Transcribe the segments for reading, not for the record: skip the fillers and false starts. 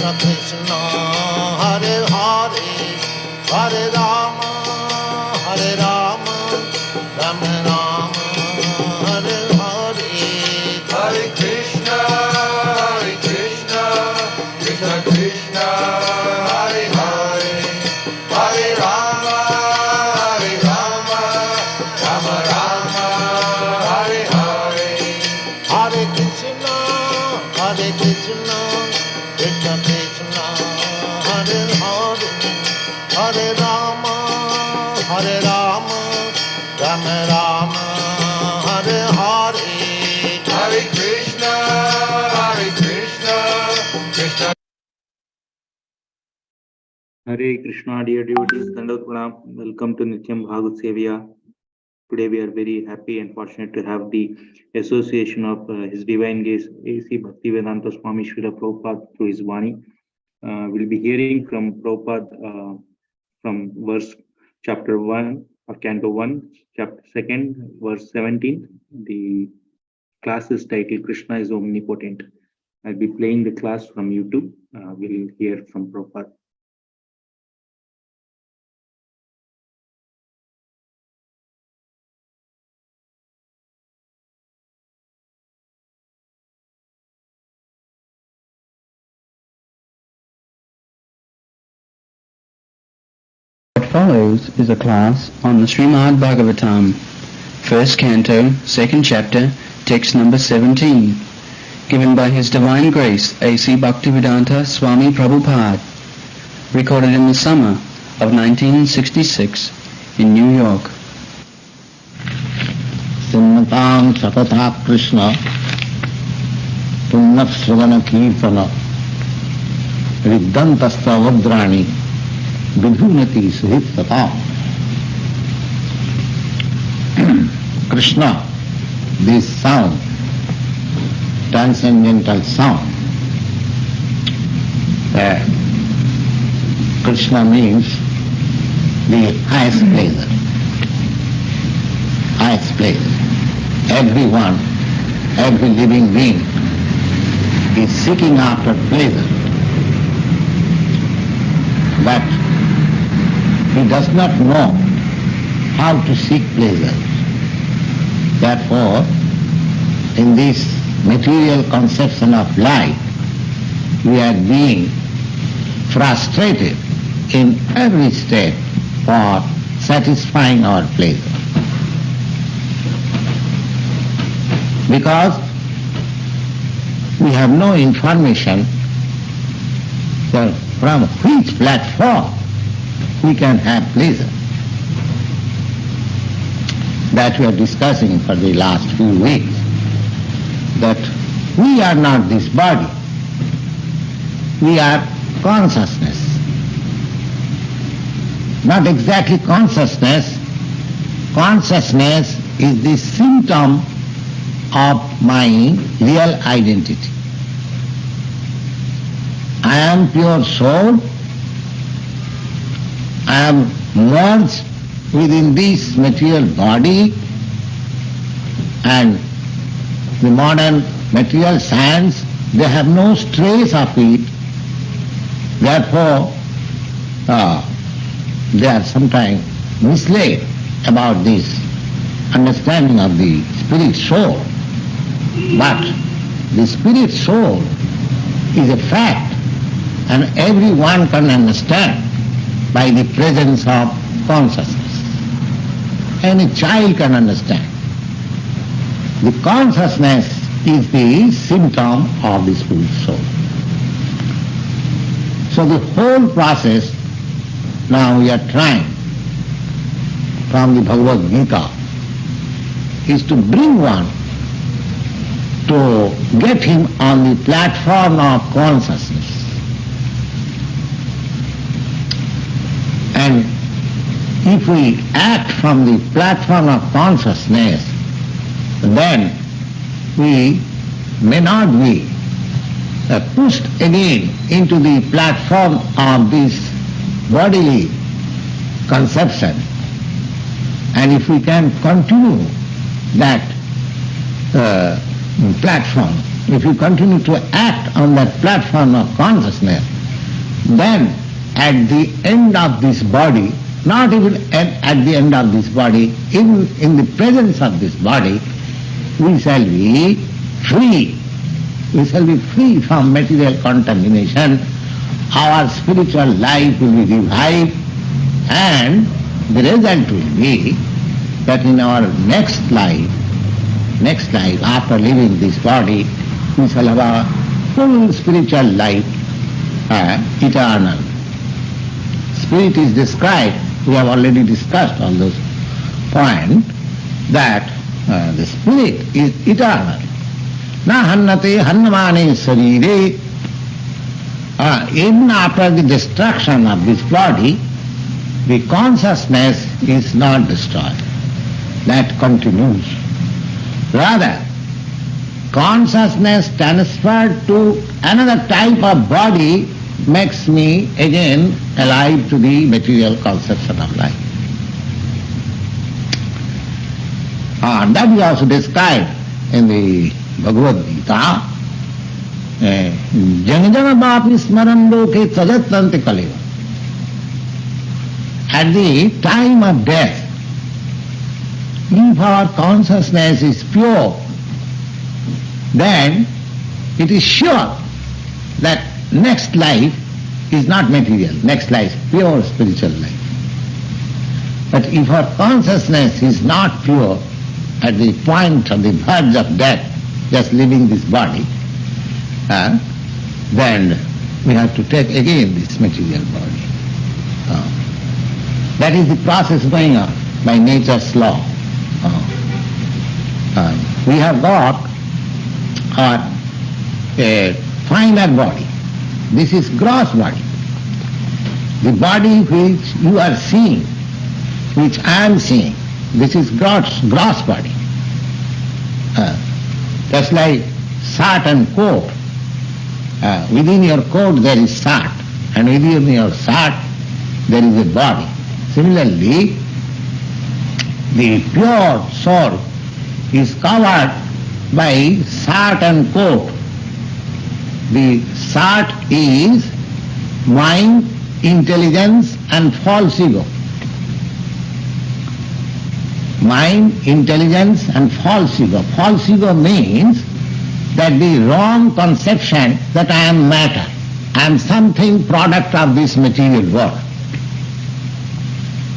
Krishna Krishna Hare Hare Hare Rama Rama Rama Hare Hare Hare Krishna Krishna Krishna Hare Hare Hare Rama Rama Rama Hare Hare Hare Krishna Krishna Krishna Hare Hare Hare Rama Rama Rama Hare Hare Hare Krishna Krishna Hare Krishna, dear devotees, Dandavat Pranam. Welcome to Nityam Sevaya. Today we are very happy and fortunate to have the association of His Divine Grace A.C. Bhaktivedanta Swami Srila Prabhupada through his Vani. We'll be hearing from Prabhupada from verse chapter 1 or canto 1, chapter 2, verse 17. The class is titled Krishna is Omnipotent. I'll be playing the class from YouTube. We'll hear from Prabhupada. What follows is a class on the Srimad Bhagavatam, first canto, second chapter, text number 17, given by His Divine Grace A.C. Bhaktivedanta Swami Prabupada, recorded in the summer of 1966 in New York. Simmatam Satata Krishna Punnasvadana Kirtana Riddantasta Vadrani Vidhunati Suhitata. Krishna, this sound, transcendental sound. Krishna means the highest pleasure. Highest pleasure. Everyone, every living being is seeking after pleasure. But he does not know how to seek pleasure. Therefore, in this material conception of life, we are being frustrated in every step for satisfying our pleasure. Because we have no information from which platform we can have pleasure. That we are discussing for the last few weeks, that we are not this body, we are consciousness. Not exactly consciousness. Consciousness is the symptom of my real identity. I am pure soul. I am merged within this material body, and the modern material science, they have no trace of it. Therefore, they are sometimes misled about this understanding of the spirit soul. But the spirit soul is a fact, and everyone can understand by the presence of consciousness. Any child can understand. The consciousness is the symptom of the spirit soul. So the whole process now we are trying from the Bhagavad Gita is to bring one, to get him on the platform of consciousness. And if we act from the platform of consciousness, then we may not be pushed again into the platform of this bodily conception. And if we can continue that platform, if we continue to act on that platform of consciousness, then at the end of this body, not even at the end of this body, even in the presence of this body, we shall be free. We shall be free from material contamination. Our spiritual life will be revived, and the result will be that in our next life, after leaving this body, we shall have a full spiritual life, eternal. Spirit is described, we have already discussed on those points, that the spirit is eternal. Na hannate hannamane sarire. Even after the destruction of this body, the consciousness is not destroyed. That continues. Rather, consciousness transferred to another type of body makes me again alive to the material conception of life. That is also described in the Bhagavata. Jana jana bhapi smaran loke tajatante kaleva. At the time of death, if our consciousness is pure, then it is sure that next life is not material, next life is pure spiritual life. But if our consciousness is not pure at the point of the verge of death, just leaving this body, then we have to take again this material body. That is the process going on by nature's law. We have got a finer body. This is gross body. The body which you are seeing, which I am seeing, this is gross body. Just like shirt and coat. Within your coat there is shirt, and within your shirt there is a body. Similarly, the pure soul is covered by shirt and coat. The shirt is mind, intelligence and false ego. Mind, intelligence and false ego. False ego means that the wrong conception that I am matter, I am something product of this material world.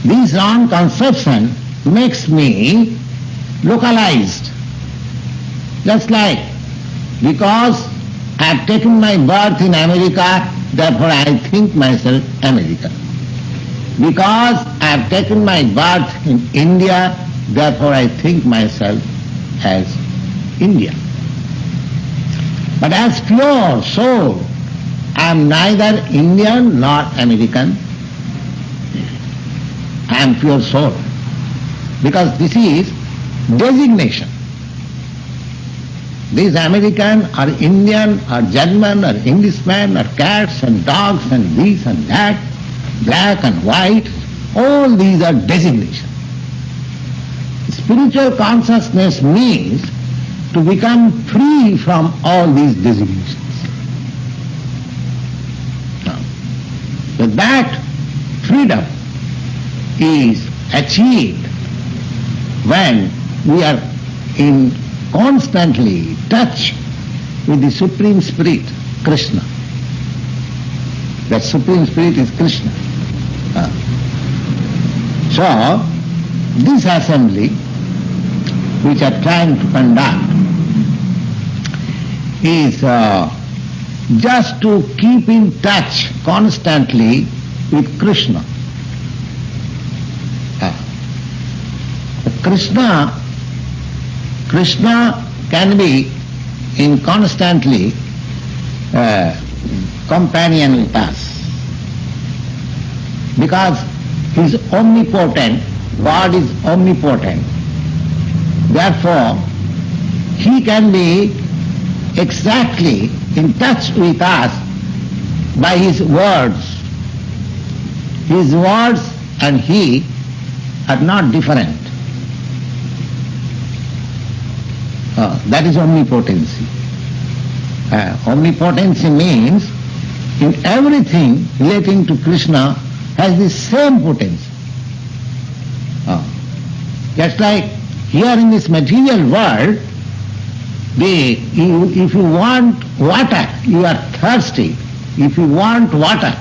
This wrong conception makes me localized. Just like, because I have taken my birth in America, therefore I think myself American. Because I have taken my birth in India, therefore I think myself as Indian. But as pure soul, I am neither Indian nor American. I am pure soul. Because this is designation. These American or Indian or German or Englishman or cats and dogs and this and that, black and white, all these are designations. Spiritual consciousness means to become free from all these designations. Now, so that freedom is achieved when we are in constantly touch with the Supreme Spirit, Krishna. That Supreme Spirit is Krishna. So, this assembly, which are trying to conduct, is just to keep in touch constantly with Krishna. Krishna can be in constantly companion with us, because he is omnipotent, God is omnipotent. Therefore, he can be exactly in touch with us by his words. His words and he are not different. That is omnipotency. Omnipotency means in everything relating to Krishna has the same potency. Just like here in this material world, if you want water, you are thirsty. If you want water,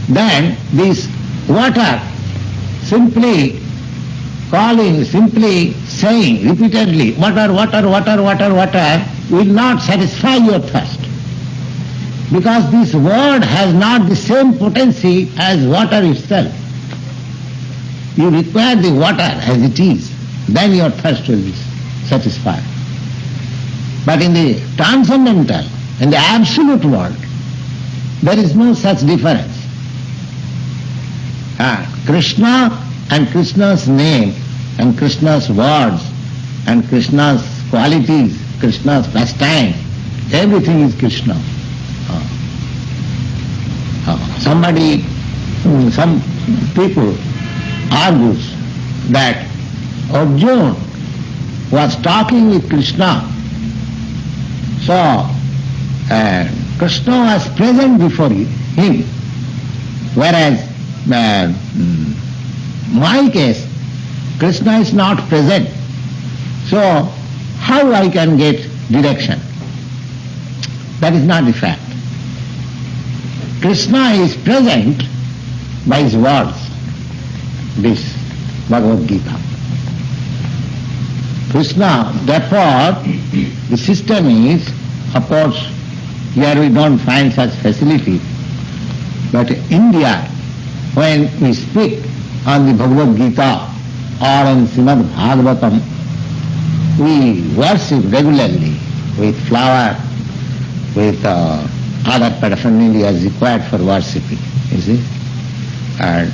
then this water simply calling, simply saying repeatedly, water, water, water, water, water, will not satisfy your thirst. Because this word has not the same potency as water itself. You require the water as it is, then your thirst will be satisfied. But in the transcendental, in the absolute world, there is no such difference. Krishna and Krishna's name and Krishna's words and Krishna's qualities, Krishna's pastime, everything is Krishna. Some people argues that Arjuna was talking with Krishna, so Krishna was present before him, whereas my case, Krishna is not present. So how I can get direction? That is not the fact. Krishna is present by his words, this Bhagavad Gita. Krishna, therefore, the system is, of course, here we don't find such facility, but India, when we speak on the Bhagavad Gita or on Srimad Bhagavatam, we worship regularly with flower, with other paraphernalia required for worshipping, you see. And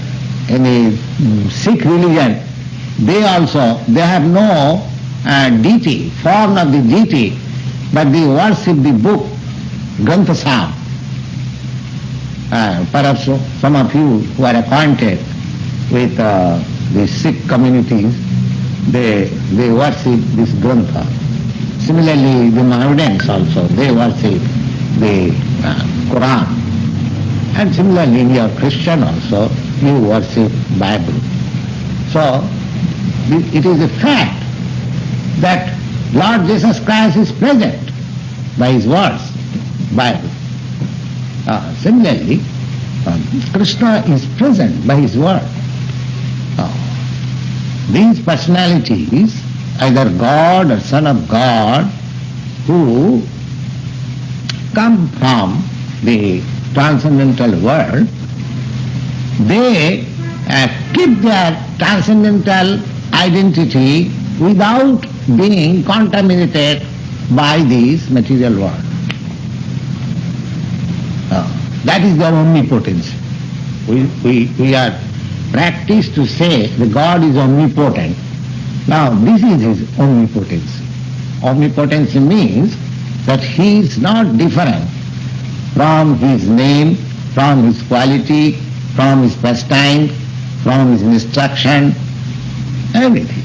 in the Sikh religion, they have no deity, form of the deity, but they worship the book, Granth Sahib. Perhaps some of you who are acquainted with the Sikh communities, they worship this Grantha. Similarly, the Mohammedans also, they worship the Quran. And similarly, in your Christian also, you worship Bible. So, it is a fact that Lord Jesus Christ is present by his words, Bible. Similarly, Krishna is present by his word. These personalities, either God or Son of God, who come from the transcendental world, they keep their transcendental identity without being contaminated by this material world. That is their omnipotence. We are practiced to say that God is omnipotent. Now this is his omnipotence. Omnipotence means that he is not different from his name, from his quality, from his pastime, from his instruction, everything.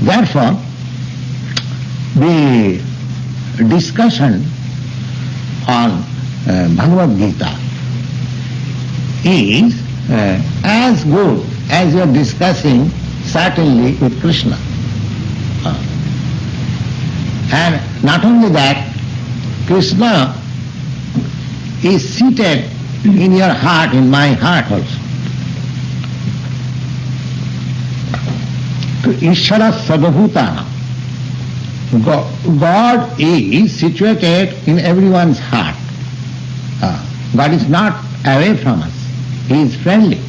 Therefore, the discussion on Bhagavad Gita is as good as you are discussing certainly with Krishna. And not only that, Krishna is seated in your heart, in my heart also. Ishvara Sarvabhutana. God is situated in everyone's heart. God is not away from us. He is friendly.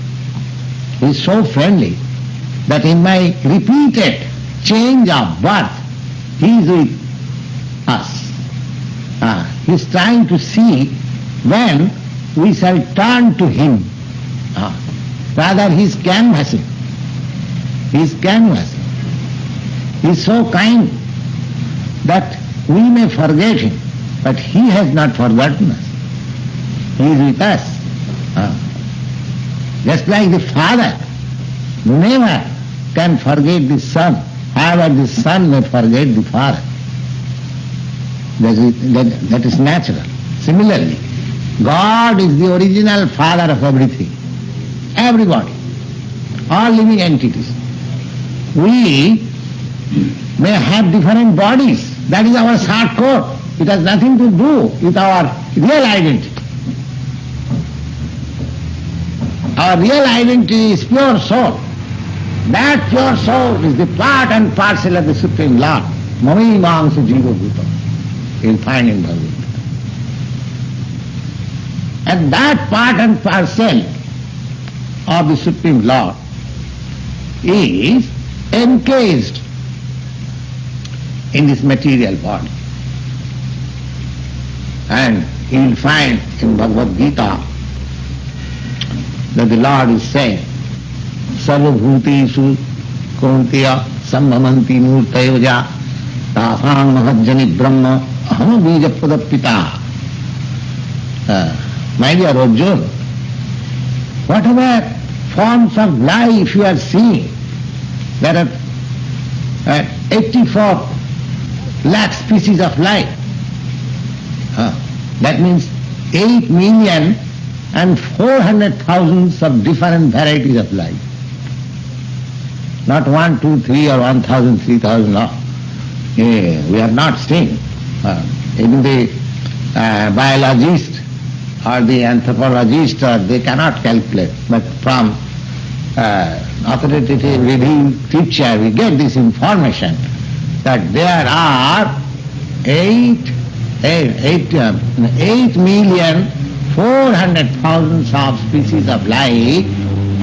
He is so friendly that in my repeated change of birth, He is with us. He is trying to see when we shall turn to Him. Rather, He is canvassing. He is canvassing. He is so kind that we may forget Him, but He has not forgotten us. He is with us. Just like the father never can forget the son, however the son may forget the father. That is natural. Similarly, God is the original father of everything, everybody, all living entities. We may have different bodies. That is our short coat. It has nothing to do with our real identity. Our real identity is pure soul. That pure soul is the part and parcel of the Supreme Lord. Mami Mangsa Jiva Bhuta. You will find in Bhagavata. And that part and parcel of the Supreme Lord is encased in this material body. And you will find in Bhagavad Gita that the Lord is saying, Sarva Bhutesu Kaunteya Sambhamanti Murtayoja Tasang Mahajjani Brahma Aham Bijapada Pita. My dear Arjuna, whatever forms of life you are seeing, there are 84 lakh species of life. That means 8,400,000 of different varieties of life. Not 1, 2, 3 or 1,000, 3,000. No. We are not staying. Even the biologist or the anthropologist, they cannot calculate. But from authoritative revealed scripture, we get this information that there are 8,400,000 of species of life,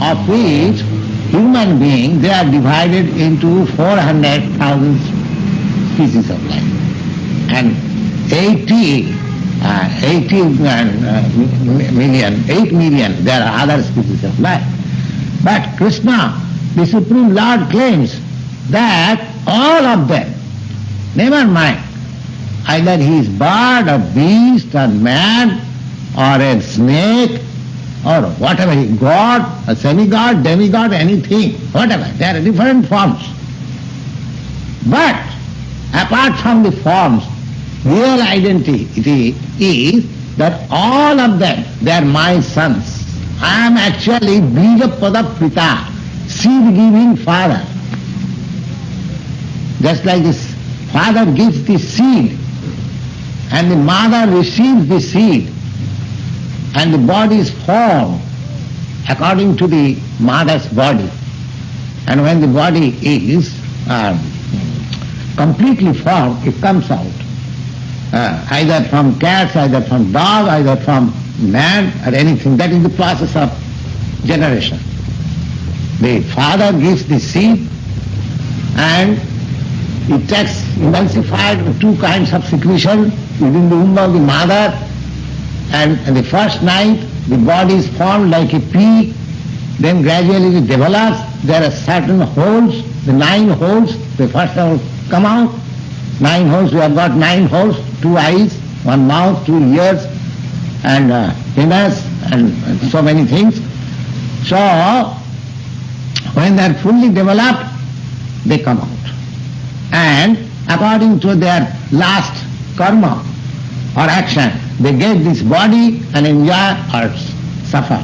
of which human beings, they are divided into 400,000 species of life. And 8 million, there are other species of life. But Krishna, the Supreme Lord, claims that all of them, never mind, either he is bird or beast or man or a snake or whatever, God, a semi-god, demigod, anything, whatever, there are different forms. But apart from the forms, real identity is that all of them, they are my sons. I am actually Bijapada Pita, seed-giving father. Just like this father gives the seed and the mother receives the seed and the body is formed according to the mother's body. And when the body is completely formed, it comes out. Either from cats, either from dog, either from man or anything. That is the process of generation. The father gives the seed and it takes emulsified with two kinds of secretion within the womb of the mother, and the first night the body is formed like a pea, then gradually it develops. There are certain holes, the 9 holes, the first one come out. 9 holes, we have got 9 holes, 2 eyes, 1 mouth, 2 ears, and penis, and so many things. So, when they are fully developed, they come out. And according to their last karma or action, they get this body and enjoy or suffer.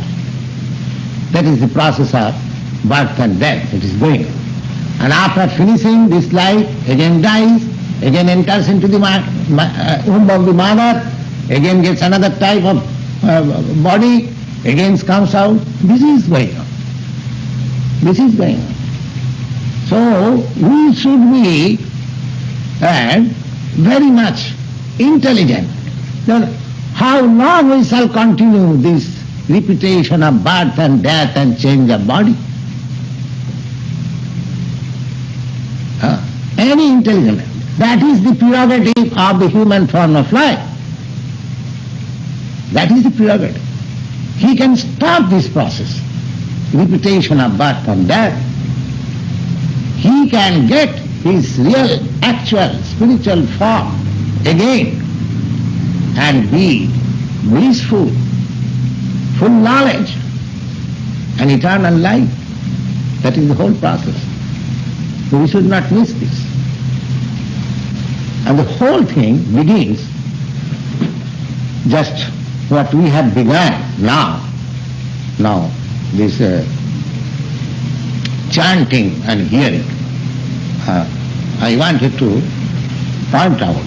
That is the process of birth and death. It is going. And after finishing this life, again dies, again enters into the womb of the mother, again gets another type of body, again comes out. This is going on. This is going on. So we should be very much intelligent. Then how long we shall continue this repetition of birth and death and change of body? Any intelligent. That is the prerogative of the human form of life. That is the prerogative. He can stop this process, repetition of birth and death. He can get his real, actual, spiritual form again and be blissful, full knowledge and eternal life. That is the whole process. So we should not miss this. And the whole thing begins just what we have begun now. Now, this chanting and hearing. I wanted to point out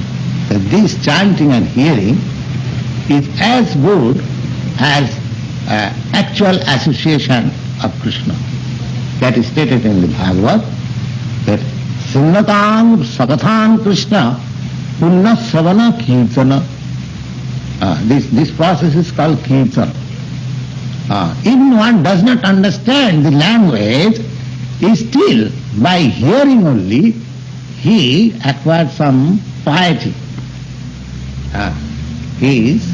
that this chanting and hearing is as good as actual association of Krishna. That is stated in the Bhagavad, that Sinnatang Sakatang Krishna Punna Savana Kirtana. This process is called Kirtan. Even one does not understand the language, still by hearing only he acquired some piety. His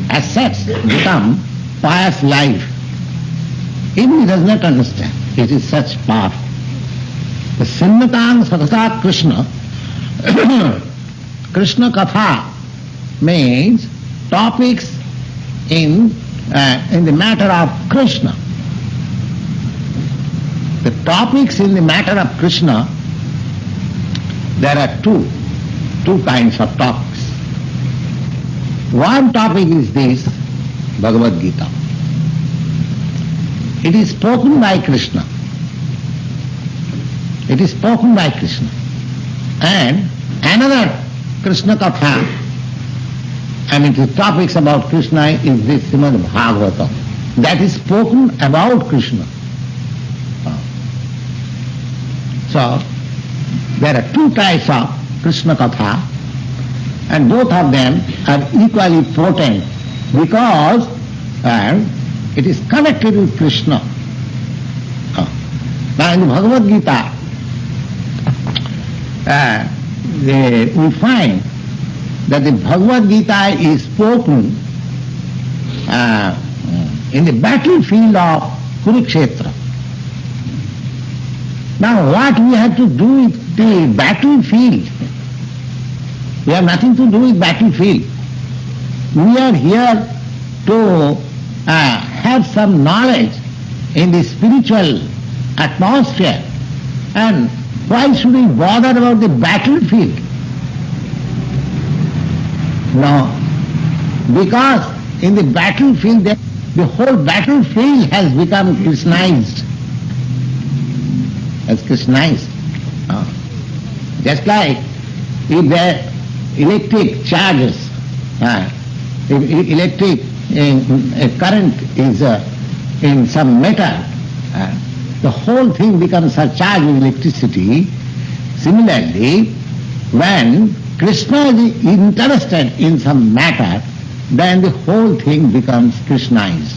assets become pious life. Even he does not understand. It is such power. The Sinnatang Sakata Krishna, Krishna Katha means topics in the matter of Krishna. The topics in the matter of Krishna, there are two kinds of topics. One topic is this, Bhagavad Gita. It is spoken by Krishna. It is spoken by Krishna. And another Krishna Katha, the topics about Krishna is this Srimad Bhagavata. That is spoken about Krishna. So, there are two types of Krishna Katha, and both of them are equally potent because it is connected with Krishna. Now in the Bhagavad Gita, we find that the Bhagavad Gita is spoken in the battlefield of Kurukshetra. Now what we have to do with the battlefield? We have nothing to do with battlefield. We are here to have some knowledge in the spiritual atmosphere. And why should we bother about the battlefield? No, because in the battlefield, the whole battlefield has become Krishnized. As Krishnized. Just like if the electric charges, if electric current is in some metal, the whole thing becomes surcharged with electricity. Similarly, when Krishna is interested in some matter, then the whole thing becomes Krishnized.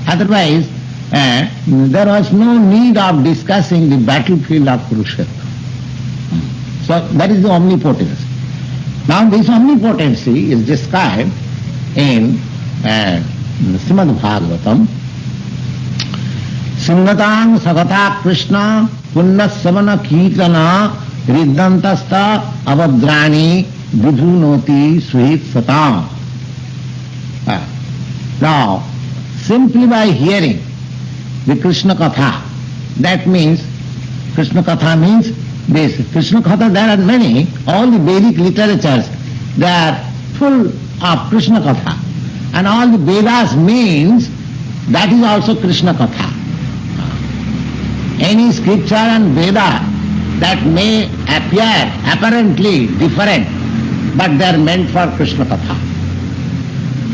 Otherwise, there was no need of discussing the battlefield of Kurukshetra. So that is the omnipotence. Now this omnipotency is described in Srimad Bhagavatam. Sinnatang Sakata Krishna Punna Savana Kirtana Riddantasta Avadrani Vidhunoti Suhit Satam. Now, simply by hearing the Krishna Katha, that means, Krishna Katha means this. Krishna Katha, there are many, all the Vedic literatures, they are full of Krishna Katha. And all the Vedas means, that is also Krishna Katha. Any scripture and Veda that may appear apparently different, but they are meant for Krishna Katha.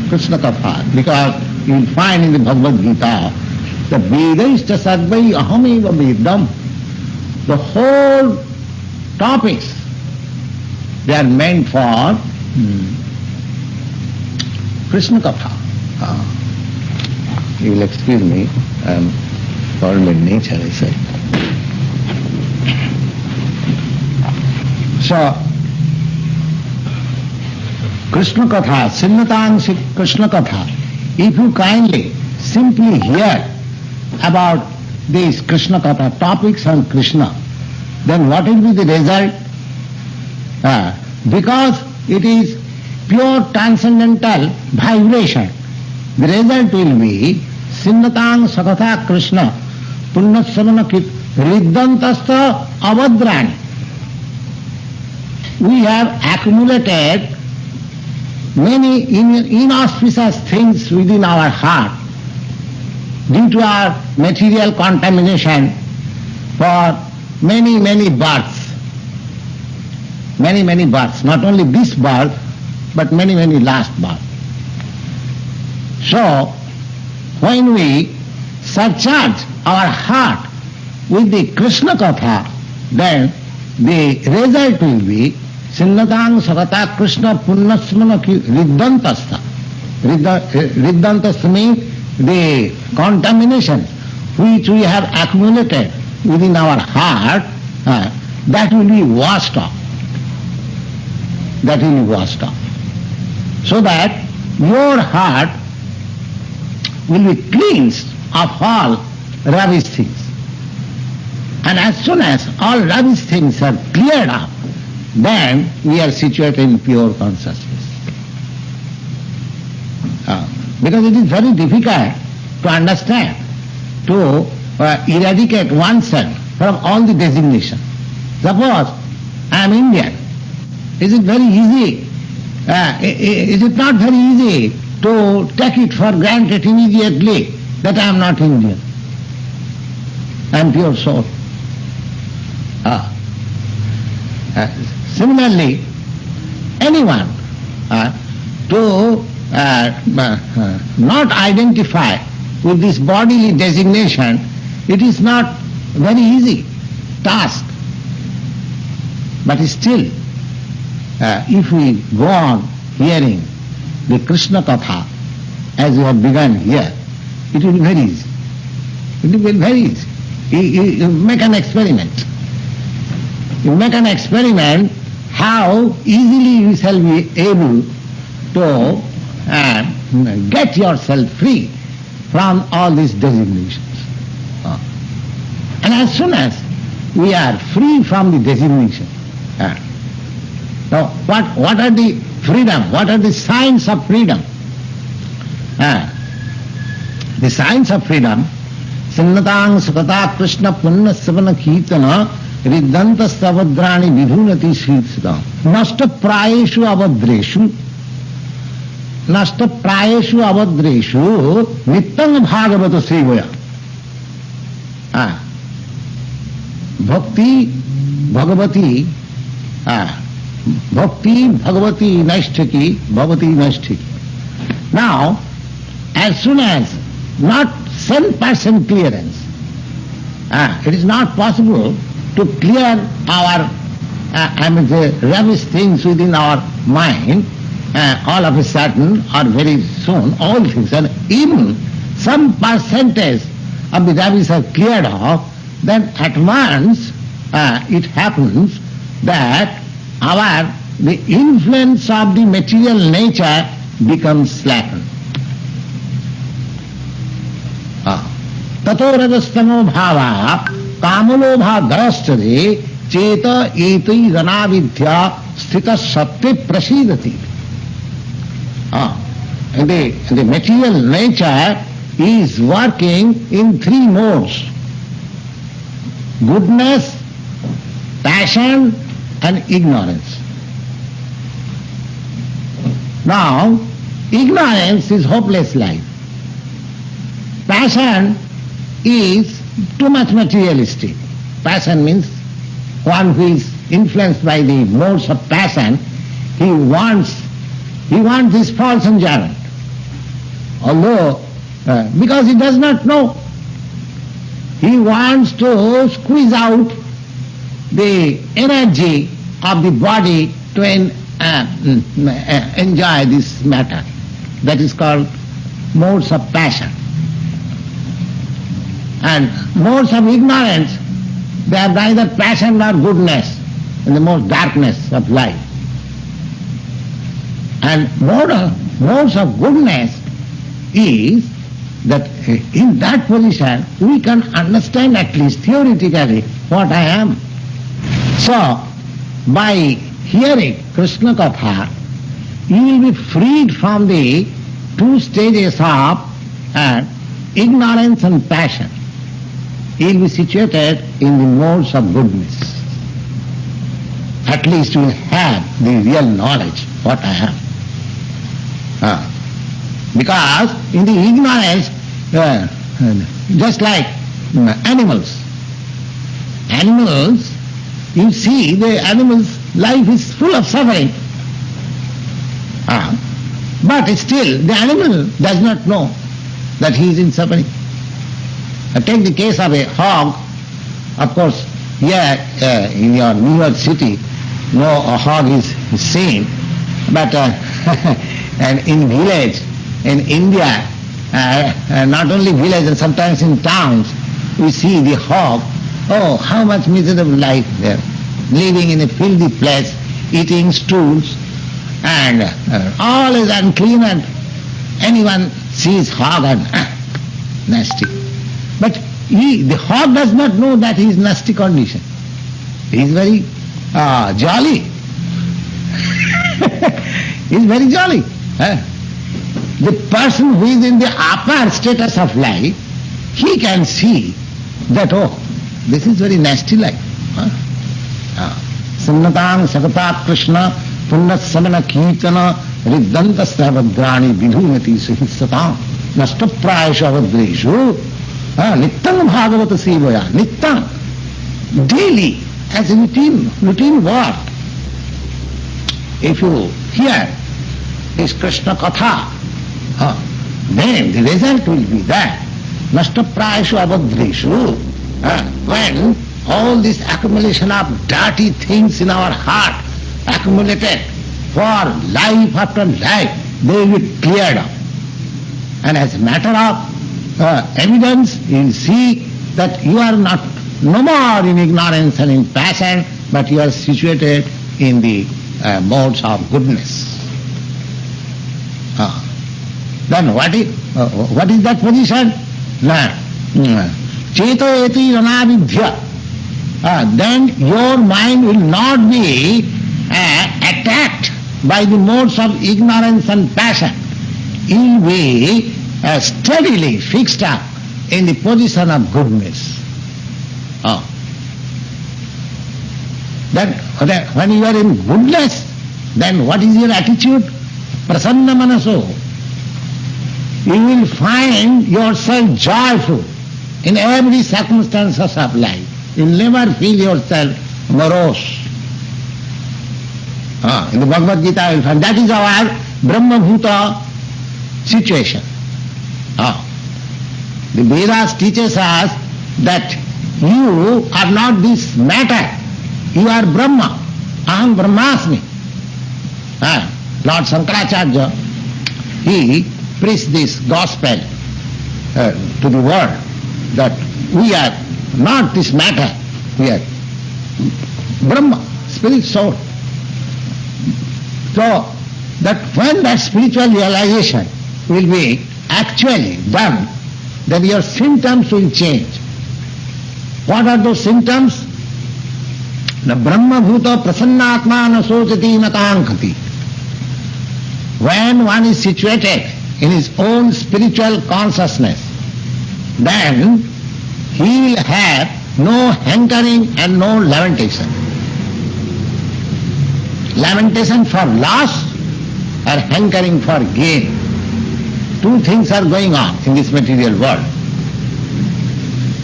Krishna Katha, because you will find in the Bhagavad Gita, the Vedaishta Sadvai Ahameva Vedam, the whole topics, they are meant for Krishna Katha. You will excuse me, I am foreign in nature, I say. So, Krishna Katha, Sinnatang Krishna Katha, if you kindly simply hear about these Krishna Katha, topics on Krishna, then what will be the result? Because it is pure transcendental vibration, the result will be Sinnatang Sakatha Krishna Punnasavana Kit Riddantasta Avadrani. We have accumulated many inauspicious things within our heart due to our material contamination for many, many births. Many, many births. Not only this birth, but many, many last births. So, when we surcharge our heart with the Krishna Katha, then the result will be Sinnatang Sakata Krishna Punnasmana Riddantastha. Riddantastha means the contamination which we have accumulated within our heart, that will be washed off. That will be washed off. So that your heart will be cleansed of all rubbish things. And as soon as all rubbish things are cleared up, then we are situated in pure consciousness. Because it is very difficult to understand, to eradicate oneself from all the designation. Suppose I am Indian. Is it very easy? Is it not very easy to take it for granted immediately that I am not Indian? I am pure soul. Similarly, anyone to not identify with this bodily designation, it is not very easy task. But still, if we go on hearing the Krishna Katha as we have begun here, it will be very easy. It will be very easy. You make an experiment. You make an experiment how easily you shall be able to get yourself free from all these designations. And as soon as we are free from the designation, now what are the freedom? What are the signs of freedom? The signs of freedom, Sinnatang Sukata Krishna Punna Savana Kirtana Riddanta Stavadrani Vidhunati Sritsita Nasta Prayeshu Avadreshu Nasta Prayeshu Avadreshu Nityam Bhagavata Sevaya. Bhakti Bhagavati Bhakti Bhagavati Naishtaki Bhavati Naishtaki. Now, as soon as not 100% clearance, it is not possible to clear our the rubbish things within our mind all of a sudden or very soon, all things, and even some percentage of the rubbish are cleared off, then at once it happens that the influence of the material nature becomes slackened. Tato rajastamo bhava kamulobha dayastade cheta etui ganavidya sthita sattve prasidati. The material nature is working in three modes: goodness, passion and ignorance. Now, ignorance is hopeless life. Passion is too much materialistic. Passion means one who is influenced by the modes of passion, he wants this false enjoyment. Although, because he does not know, he wants to squeeze out the energy of the body to enjoy this matter. That is called modes of passion. And modes of ignorance, they have neither passion nor goodness, in the most darkness of life. And modes of goodness is that in that position we can understand at least theoretically what I am. So, by hearing Krishna Katha, you will be freed from the two stages of ignorance and passion. You will be situated in the modes of goodness. At least you will have the real knowledge what I am. Because in the ignorance, just like animals, you see the animal's life is full of suffering. But still the animal does not know that he is in suffering. Take the case of a hog. Of course, here in your New York City, no hog is seen, but and in village, in India, not only village and sometimes in towns, we see the hog. Oh, how much miserable life there, living in a filthy place, eating stools, and all is unclean, and anyone sees hog and nasty. But the hog does not know that he is nasty condition. He is very jolly. He is very jolly. The person who is in the upper status of life, he can see that, oh, this is very nasty life. Samnatam sakata Krishna punnat samana kirtana riddanta stavadrani vidhunati suhissatam nashtaprayasha avadreshu Nityam Bhagavata Sevaya. Nityam, daily, as a routine work. If you hear this Krishna Katha, then the result will be that nashtaprayashu avadreshu. When all this accumulation of dirty things in our heart accumulated for life after life, they will be cleared up. And as a matter of evidence, you will see that you are no more in ignorance and in passion, but you are situated in the modes of goodness. Then what is that position? Cheto eti ranavidhya. Then your mind will not be attacked by the modes of ignorance and passion. It will be steadily fixed up in the position of goodness. Then when you are in goodness, then what is your attitude? Prasanna manaso. You will find yourself joyful in every circumstances of life. You will never feel yourself morose. In the Bhagavad Gita you will find that is our Brahma-bhuta situation. The Vedas teaches us that you are not this matter, you are Brahma. Aham Brahmasmi. Lord Shankaracharya, he preached this gospel to the world, that we are not this matter, we are Brahma, spirit soul. So that when that spiritual realization will be actually done, then your symptoms will change. What are those symptoms? The Brahma Bhuta Prasannatma na sochati na kankati. When one is situated in his own spiritual consciousness, then he will have no hankering and no lamentation. Lamentation for loss or hankering for gain. Two things are going on in this material world.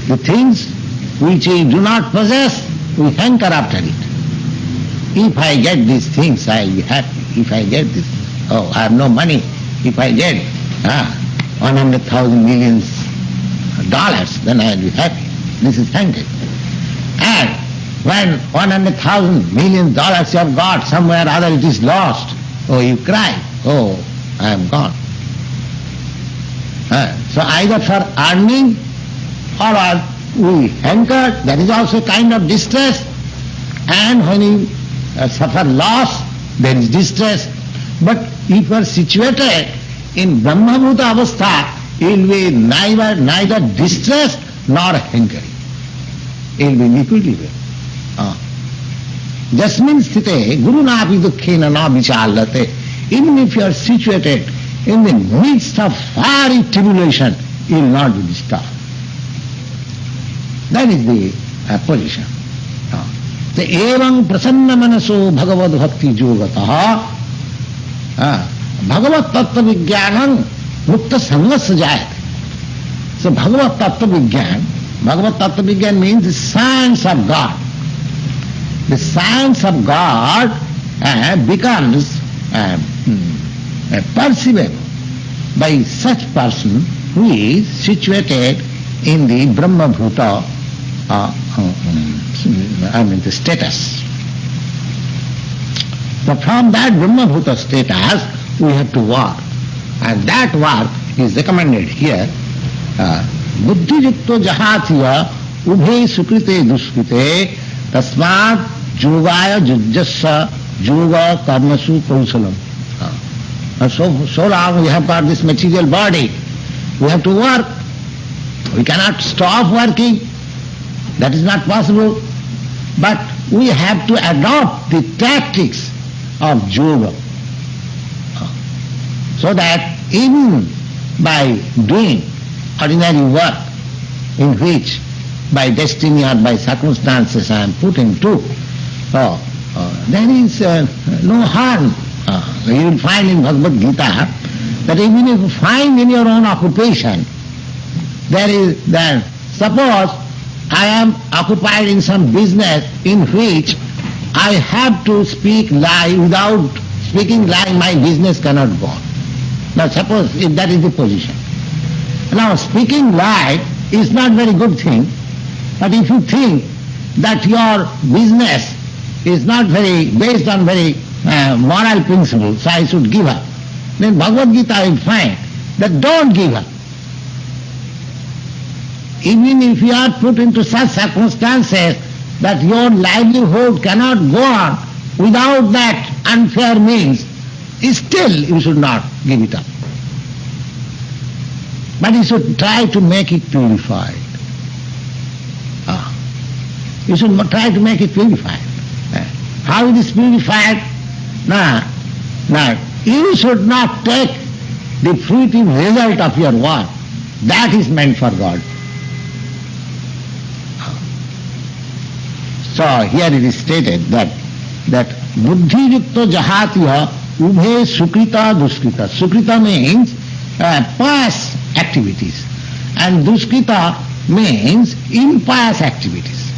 The things which we do not possess, we hanker after it. If I get these things, I will be happy. If I get this, oh, I have no money. If I get 100,000 million dollars, then I will be happy. This is hankering. And when 100,000 million dollars you have got, somewhere or other it is lost, oh, you cry, oh, I am gone. So either for earning or we hanker, that is also a kind of distress, and when you suffer loss, there is distress. But if you are situated in Brahma-bhuta avastha, you will be neither distressed nor hankering. You will be in equilibrium. Jasmin sthite guru napi dukkhena na vichalate. Even if you are situated in the midst of fiery tribulation, you will not be disturbed. That is the position. The evam prasanna manaso bhagavad bhakti yogataha Bhagavat Tattva Vijnanam Mukta Sangasya Jayate. So Bhagavat Tattva Vijnan means the science of God. The science of God becomes perceivable by such person who is situated in the Brahma Bhuta, the status. So from that Brahma Bhuta status we have to work, and that work is recommended here. Buddhi yukto jahatiya ubhe sukrite duskrite tasmat yogaya jujjassa yoga karmasu kausalam. So long we have got this material body, we have to work. We cannot stop working, that is not possible. But we have to adopt the tactics of yoga, so that even by doing ordinary work in which by destiny or by circumstances I am put into, there is no harm. You will find in Bhagavad Gita that even if you find in your own occupation, suppose I am occupied in some business in which I have to speak lie. Without speaking lie, my business cannot go on. Now suppose if that is the position. Now speaking lie is not very good thing, but if you think that your business is not very based on very moral principles, so I should give up, then Bhagavad Gita will find that don't give up. Even if you are put into such circumstances that your livelihood cannot go on without that unfair means, still you should not give it up. But you should try to make it purified. You should try to make it purified. How it is purified? Now, you should not take the fruitive result of your work. That is meant for God. So here it is stated that buddhi yukta jahatiya ubhe sukrita duskrita. Sukrita means pious activities, and duskrita means impious activities.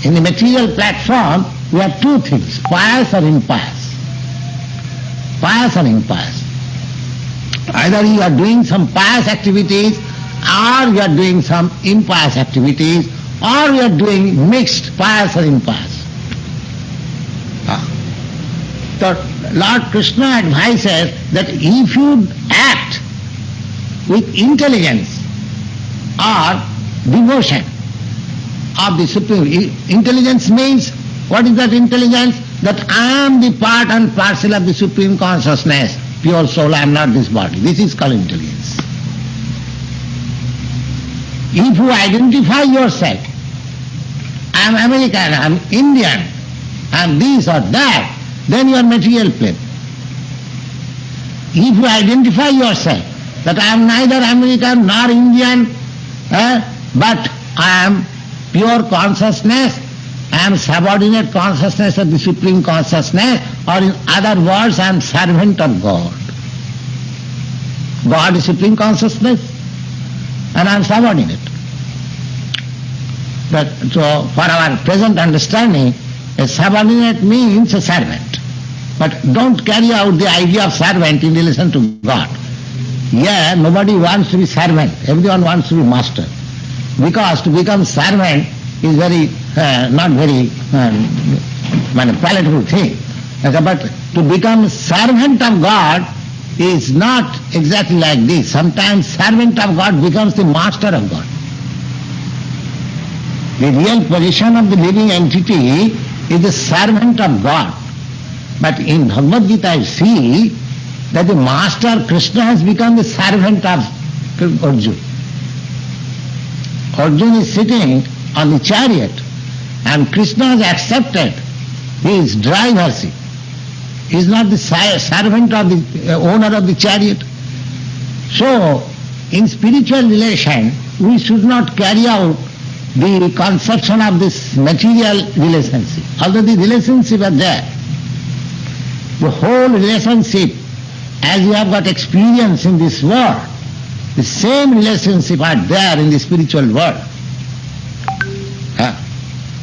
In the material platform we have two things, pious or impious. Pious or impious. Either you are doing some pious activities or you are doing some impious activities, or you are doing mixed pious or impious. So Lord Krishna advises that if you act with intelligence or devotion of the Supreme, intelligence means, what is that intelligence? That I am the part and parcel of the Supreme Consciousness, pure soul, I am not this body. This is called intelligence. If you identify yourself, I am American, I am Indian, I am this or that, then you are material plane. If you identify yourself that I am neither American nor Indian, but I am pure consciousness, I am subordinate consciousness of the Supreme Consciousness, or in other words, I am servant of God. God is Supreme Consciousness, and I am subordinate. So for our present understanding, a subordinate means a servant. But don't carry out the idea of servant in relation to God. Yeah, nobody wants to be servant, everyone wants to be master. Because to become servant is not very palatable thing. But to become servant of God is not exactly like this. Sometimes servant of God becomes the master of God. The real position of the living entity is the servant of God. But in Bhagavad Gita I see that the master Krishna has become the servant of Arjuna. Arjuna is sitting on the chariot and Krishna has accepted his drivership. He is not the servant of the owner of the chariot. So, in spiritual relation, we should not carry out the conception of this material relationship. Although the relationship are there, the whole relationship as you have got experience in this world, the same relationship are there in the spiritual world.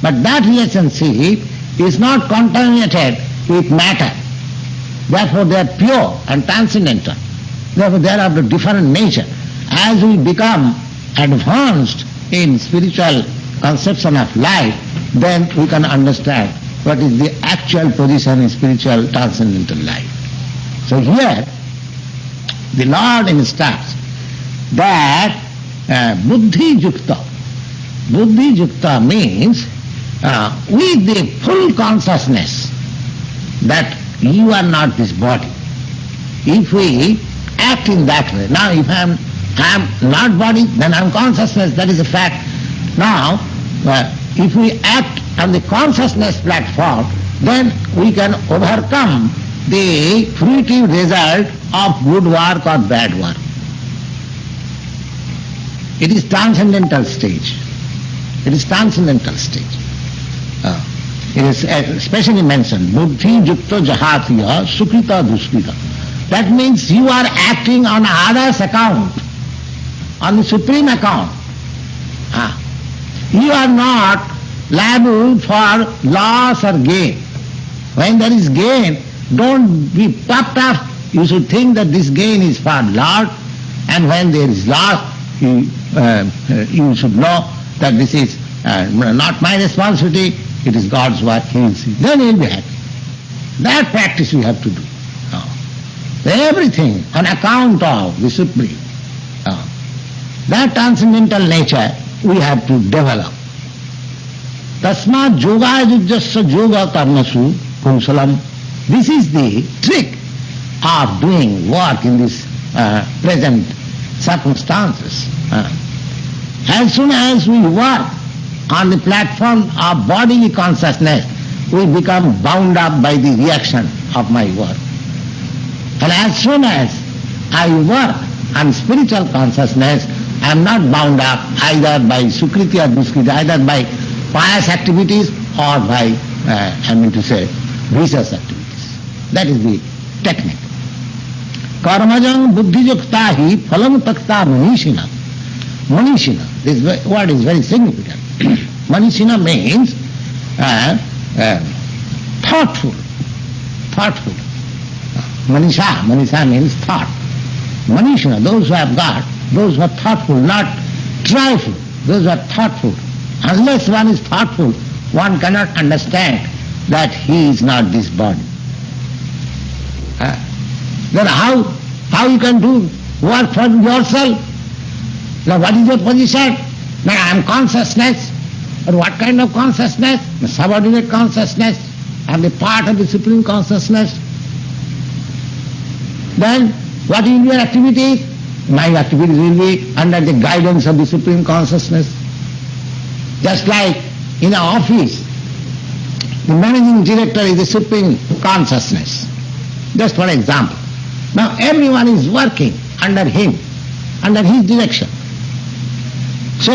But that relationship is not contaminated with matter. Therefore they are pure and transcendental. Therefore they are of a different nature. As we become advanced in spiritual conception of life, then we can understand what is the actual position in spiritual transcendental life. So here the Lord instructs that buddhi yukta. Buddhi yukta means with the full consciousness that you are not this body. If we act in that way, now if I am not body, then I am consciousness, that is a fact. Now, if we act on the consciousness platform, then we can overcome the fruitive result of good work or bad work. It is transcendental stage. It is transcendental stage. It is especially mentioned, buddhi yukta jahatiya sukrita duskrita. That means you are acting on others' account, on the supreme account. You are not liable for loss or gain. When there is gain, don't be puffed up. You should think that this gain is for Lord, and when there is loss, you should know that this is not my responsibility, it is God's work, He will see. Then He will be happy. That practice we have to do. Everything on account of the Supreme. That transcendental nature we have to develop. Tasmat yoga yujjasya yoga karmasu kunsalam. This is the trick of doing work in these present circumstances. As soon as we work on the platform of bodily consciousness, we become bound up by the reaction of my work. And as soon as I work on spiritual consciousness, I am not bound up either by sukriti or duskriti, either by pious activities or by, vicious activities. That is the technique. Karmajam buddhiyukta hi phalam takta manishina. Manishina, this word is very significant. Manishina means thoughtful. Thoughtful. Manisha means thought. Manishina, those who have got, those who are thoughtful, not trifle, those who are thoughtful. Unless one is thoughtful, one cannot understand that he is not this body. Then how you can do work for yourself? Now what is your position? Now I am consciousness. But what kind of consciousness? The subordinate consciousness. I am the part of the Supreme Consciousness. Then what will be your activities? My activities will be under the guidance of the Supreme Consciousness. Just like in an office, the managing director is the Supreme Consciousness. Just for example. Now everyone is working under him, under his direction. So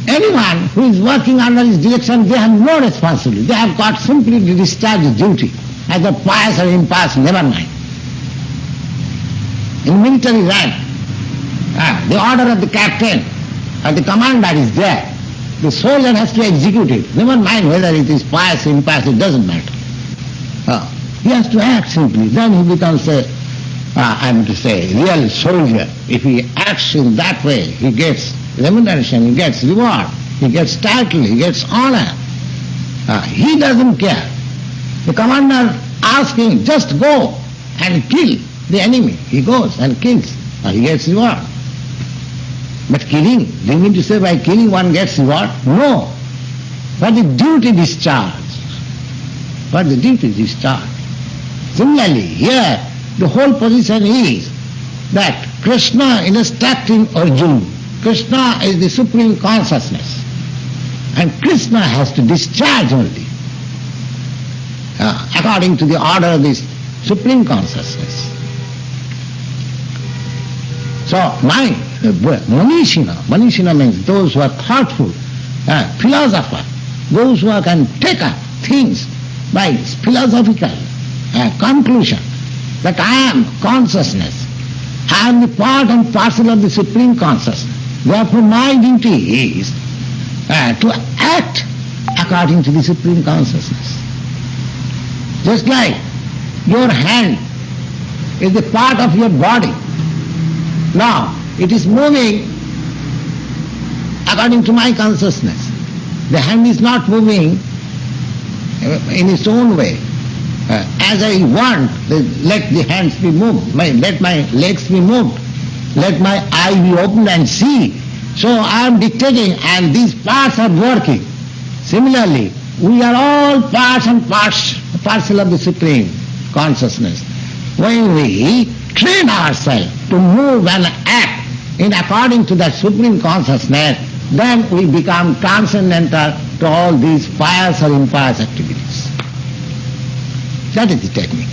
anyone who is working under his direction, they have no responsibility. They have got simply to discharge duty. As a pious or impious, never mind. In military rank, the order of the captain or the commander is there. The soldier has to execute it. Never mind whether it is pious or impious, it doesn't matter. He has to act simply. Then he becomes a, real soldier. If he acts in that way, he gets remuneration, he gets reward, he gets title, he gets honor. He doesn't care. The commander asks him, just go and kill the enemy. He goes and kills. He gets reward. But killing, do you mean to say by killing one gets reward? No. But the duty discharged. But the duty discharged. Similarly, here the whole position is that Krishna is instructing Arjuna. Krishna is the Supreme Consciousness. And Krishna has to discharge only according to the order of this Supreme Consciousness. So Manishina means those who are thoughtful, philosopher, those who can take up things by philosophical conclusion, that I am consciousness. I am the part and parcel of the Supreme Consciousness. Therefore my duty is to act according to the Supreme Consciousness. Just like your hand is the part of your body. Now, it is moving according to my consciousness. The hand is not moving in its own way. As I want, let the hands be moved, let my legs be moved, let my eye be opened and see. So I am dictating and these parts are working. Similarly, we are all parts and parcel of the Supreme Consciousness. When we train ourselves to move and act in according to that Supreme Consciousness, then we become transcendental to all these pious or impious activities. That is the technique.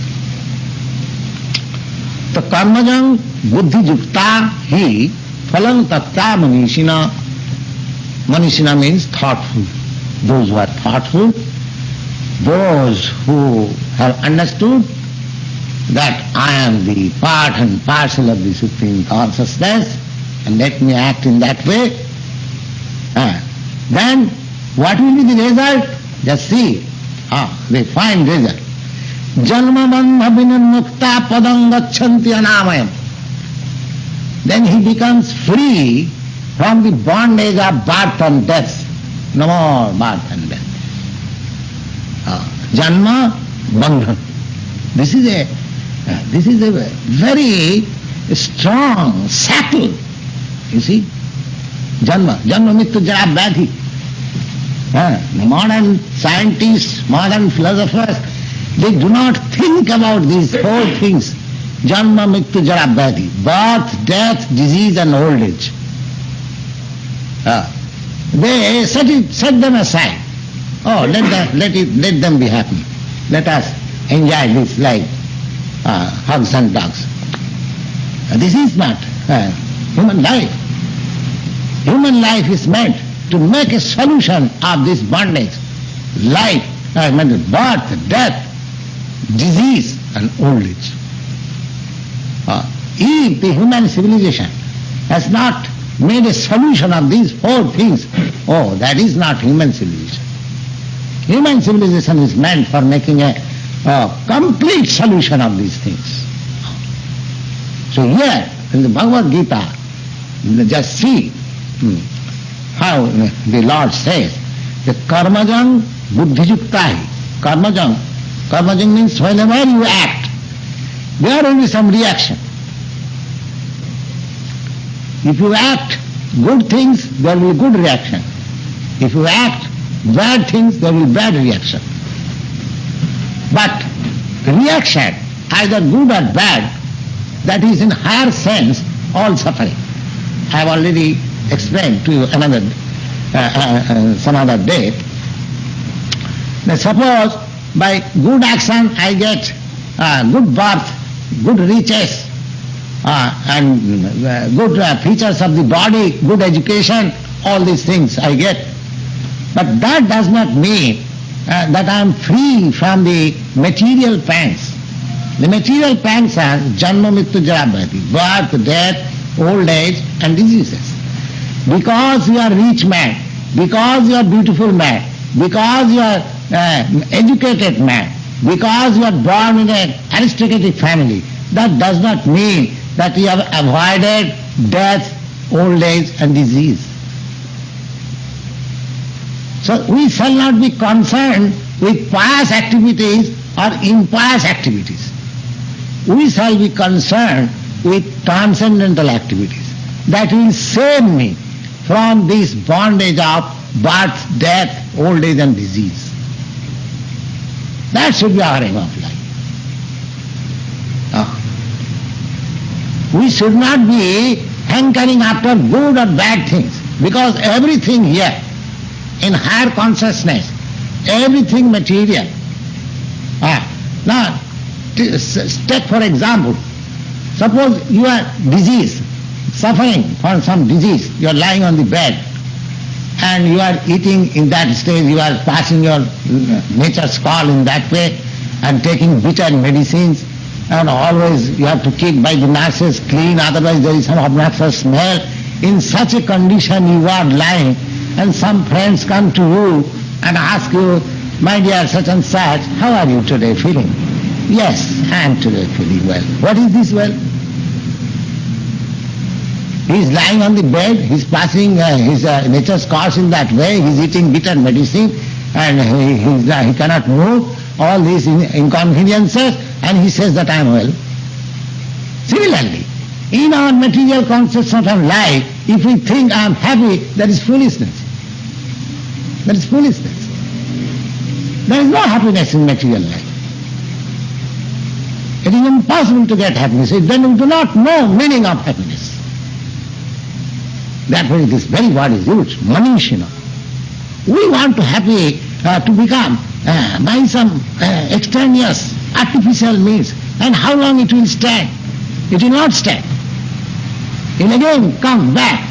So karmajam buddhi yukta hi phalam tatta manishina. Manishina means thoughtful. Those who are thoughtful, those who have understood that I am the part and parcel of the Supreme Consciousness and let me act in that way, then what will be the result? Just see, the fine result. Janma bandha vinamukta padam gachanti anamayam. Then he becomes free from the bondage of birth and death. No more birth and death. Janma bandha. This is a very strong, subtle, you see. Janma mrityu jara vyadhi. The modern scientists, modern philosophers, they do not think about these four things. Janma mrityu jara vyadhi. Birth, death, disease and old age. They set them aside. Oh, let them be happy. Let us enjoy this life. Hugs and dogs. This is not human life. Human life is meant to make a solution of this bondage. Life, birth, death, disease and old age. If the human civilization has not made a solution of these four things, oh, that is not human civilization. Human civilization is meant for making a complete solution of these things. So here, in the Bhagavad Gita, just see how the Lord says, the karmajam buddhiyuktai. Karmajam means whenever you act, there will be some reaction. If you act good things, there will be good reaction. If you act bad things, there will be bad reaction. But reaction, either good or bad, that is in higher sense all suffering. I have already explained to you some other day. Now suppose by good action I get good birth, good riches, and good features of the body, good education, all these things I get. But that does not mean that I am free from the material pangs. The material pangs are janma mrityu jara vyadhi, birth, death, old age and diseases. Because you are rich man, because you are beautiful man, because you are educated man, because you are born in an aristocratic family, that does not mean that you have avoided death, old age and disease. So we shall not be concerned with pious activities or impious activities. We shall be concerned with transcendental activities that will save me from this bondage of birth, death, old age and disease. That should be our aim of life. We should not be hankering after good or bad things, because everything here in higher consciousness, everything material. Now, take for example, suppose you are diseased, suffering from some disease, you are lying on the bed and you are eating in that stage, you are passing your nature's call in that way and taking bitter medicines and always you have to keep by the nurses clean, otherwise there is some obnoxious smell. In such a condition you are lying, and some friends come to you and ask you, my dear such and such, how are you today feeling? Yes, I am today feeling well. What is this well? He is lying on the bed, he is passing his nature's course in that way, he is eating bitter medicine, and he cannot move, all these inconveniences, and he says that I am well. Similarly, in our material conception of life, if we think I am happy, that is foolishness. That is foolishness. There is no happiness in material life. It is impossible to get happiness. Then we do not know meaning of happiness. Therefore this very word is used, manishina. We want to happy to become by some extraneous artificial means, and how long it will stand? It will not stand. It will again come back.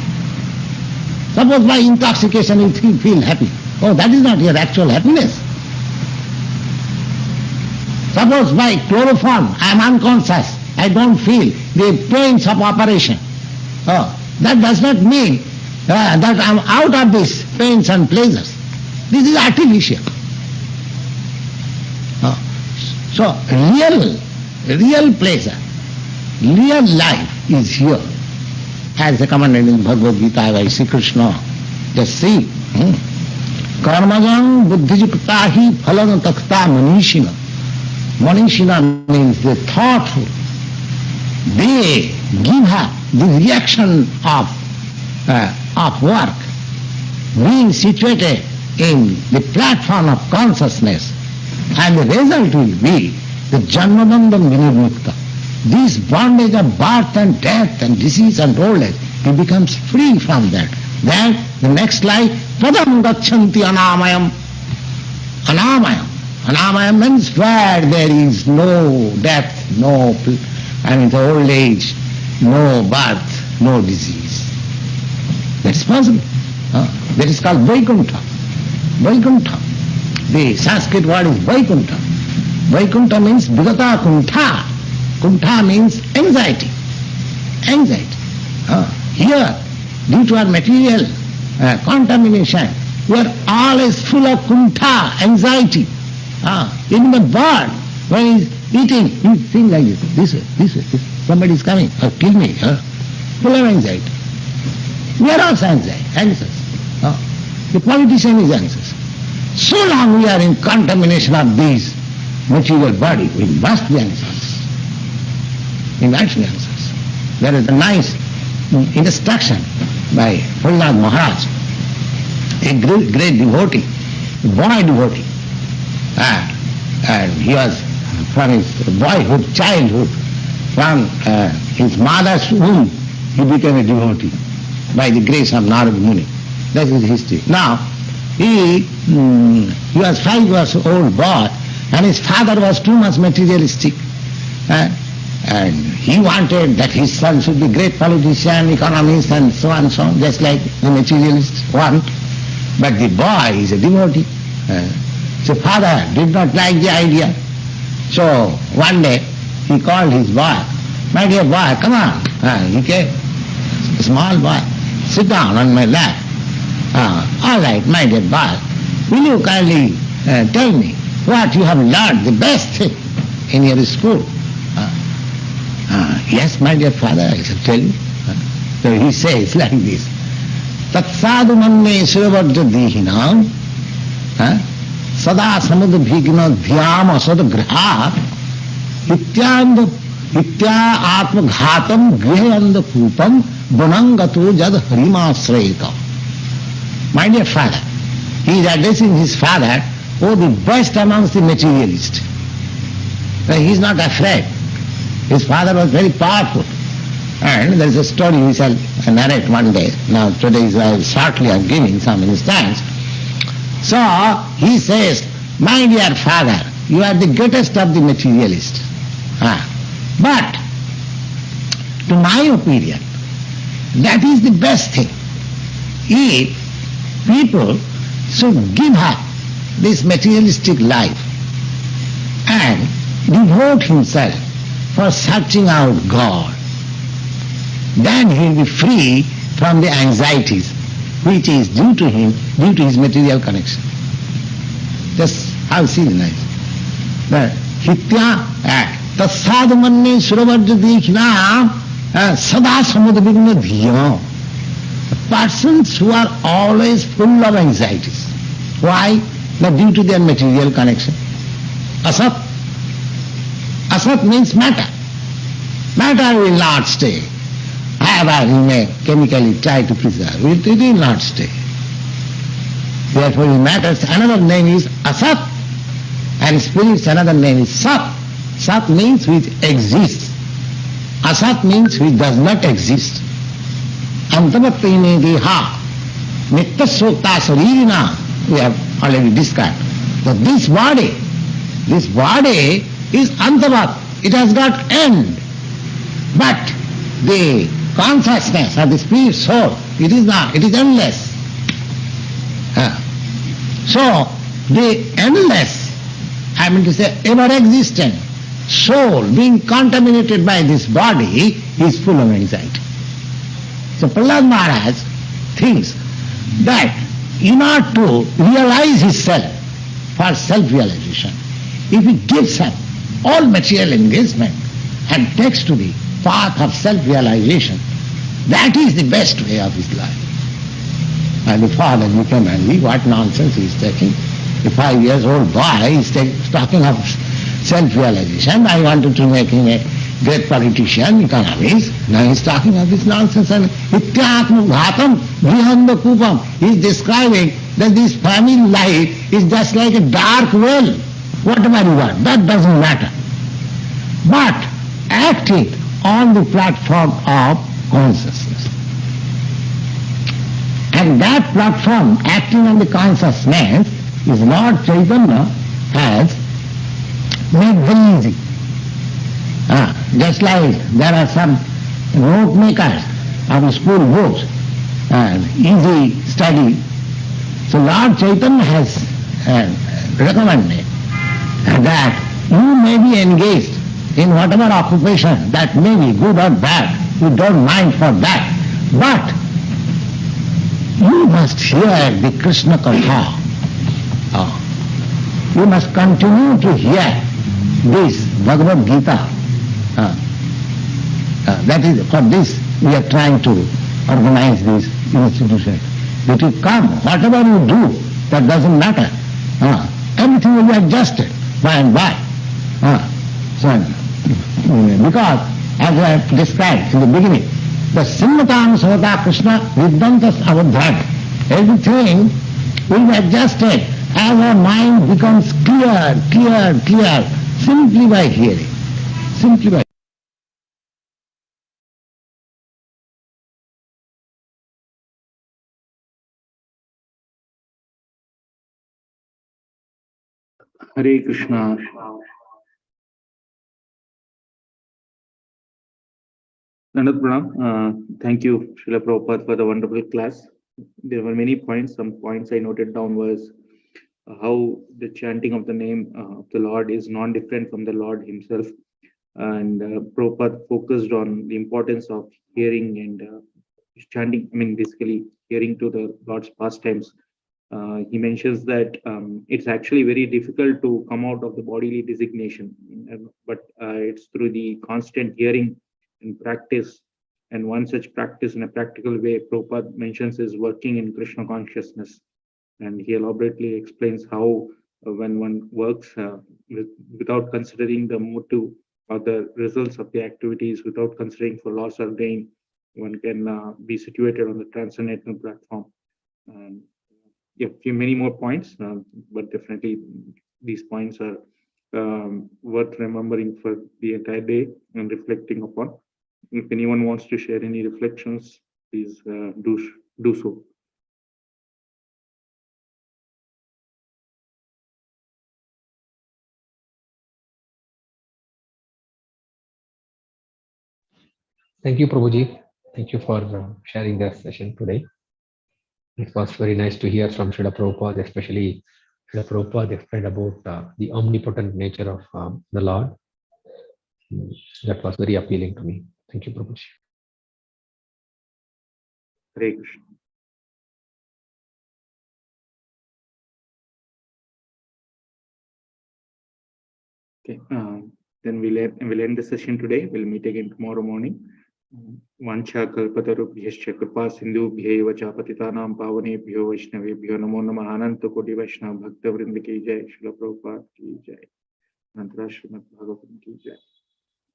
Suppose by intoxication you feel happy. Oh, that is not your actual happiness. Suppose by chloroform I am unconscious, I don't feel the pains of operation. Oh, that does not mean that I am out of these pains and pleasures. This is artificial. Oh. So real pleasure, real life is here, as recommended in Bhagavad Gita by Sri Krishna. Just see. Karmajam buddhijukta hi phalan takta manishina. Manishina means the thoughtful. They give up the reaction of work, being situated in the platform of consciousness, and the result will be the janmabandham vinimukta. This bondage of birth and death and disease and old age, he becomes free from that. Then the next life, padam gachanti anamayam. Anamayam. Anamayam means where there is no death, no the old age, no birth, no disease. That is possible. That is called Vaikuntha. Vaikuntha. The Sanskrit word is Vaikuntha. Vaikuntha means Bhagavata Kuntha. Kuntha means anxiety. Anxiety. Here, due to our material contamination, we are always full of kuntha, anxiety. Even the bird, when he is eating, he thinks like this way, this way, this way. Somebody is coming, kill me. Full of anxiety. We are also anxious. The politician is anxious. So long we are in contamination of this material body, we must be anxious. We must be anxious. There is a nice instruction by Prabupada Maharaj, a great devotee, a boy devotee. And he was from his boyhood, childhood, from his mother's womb, he became a devotee by the grace of Narad Muni. That is history. Now, he was 5 years old boy, and his father was too much materialistic. And he wanted that his son should be great politician, economist, and so on, just like the materialists want. But the boy is a devotee. So father did not like the idea. So one day he called his boy, my dear boy, come on. He came, a small boy, sit down on my lap. All right, my dear boy, will you kindly tell me what you have learned, the best thing in your school? Yes, my dear father, I shall tell you. So he says like this, Tatsadu manne survajja dihinam sada samudbhigna dhyam asad graha itya atmaghatam grihanda kupam bunangato jad harimasrayata. My dear father, he is addressing his father, oh, the best amongst the materialists. He is not afraid. His father was very powerful. And there is a story which I shall narrate one day. Now today shortly I am giving some instance. So he says, my dear father, you are the greatest of the materialists. But to my opinion, that is the best thing. If people should give up this materialistic life and devote himself for searching out God. Then he will be free from the anxieties which is due to him, due to his material connection. Just how see the nice. The hitya tasad manne suravarja dekhina sada samudvigna dhiya. Persons who are always full of anxieties. Why? Not due to their material connection. Asat. Asat means matter. Matter will not stay. However, you may chemically try to preserve it, it will not stay. Therefore, in matters, another name is Asat, and spirits, another name is Sat. Sat means which exists. Asat means which does not exist. Antavatine deha, nitya sokta saririna, we have already described. But this body is antavat, it has got end. But the consciousness or the spirit soul, it is not, it is endless. So, the endless, I mean to say ever existent soul being contaminated by this body is full of anxiety. So Prahlad Maharaj thinks that in order to realize his self, for self-realization, if he gives up all material engagement and takes to the path of self-realization, that is the best way of his life. And the father became angry, what nonsense he is taking. A 5-year-old boy is talking of self-realization. I wanted to make him a great politician, economist. Now he is talking of this nonsense. And Ityatma Bhatam Brihanda Kupam. He is describing that this family life is just like a dark well. Whatever you want, that doesn't matter. But act it on the platform of consciousness. And that platform, acting on the consciousness, is Lord Chaitanya has made very easy. Just like there are some note makers of school books and easy study. So Lord Chaitanya has recommended that you may be engaged in whatever occupation that may be good or bad. You don't mind for that. But you must hear the Krishna Katha. You must continue to hear this Bhagavad Gita. That is, for this we are trying to organize this institution. That you come, whatever you do, that doesn't matter. Everything will be adjusted by and by. Because, as I have described in the beginning, the Simmatam Savata Krishna Vidyantas Avadhad. Everything will be adjusted as our mind becomes clear, simply by hearing. Simply by Hare Krishna. Nandat Pranam, thank you, Srila Prabhupada, for the wonderful class. There were many points. Some points I noted down was how the chanting of the name of the Lord is non-different from the Lord himself. And Prabhupada focused on the importance of hearing and chanting, I mean, basically hearing to the Lord's pastimes. He mentions that it's actually very difficult to come out of the bodily designation, but it's through the constant hearing and practice. And one such practice in a practical way, Prabhupada mentions, is working in Krishna consciousness. And he elaborately explains how when one works without considering the motive or the results of the activities, without considering for loss or gain, one can be situated on the transcendental platform. Yeah, many more points, but definitely these points are worth remembering for the entire day and reflecting upon. If anyone wants to share any reflections, please do so. Thank you, Prabhuji. Thank you for sharing the session today. It was very nice to hear from Srila Prabhupada, especially Srila Prabhupada explained about the omnipotent nature of the Lord. That was very appealing to me. Thank you, Prabhuji. Hare Krishna. Okay, then we'll end the session today. We'll meet again tomorrow morning. Vancha kalpatarubhyascha kripa sindhubhyaiva cha patitanam pavanebhyo vaishnavebhyo namo namah ananta koti vaishnava bhakta vrinda ki jai. Srila Prabhupada ki jai. Mantra Srimad Bhagavatam ki jai.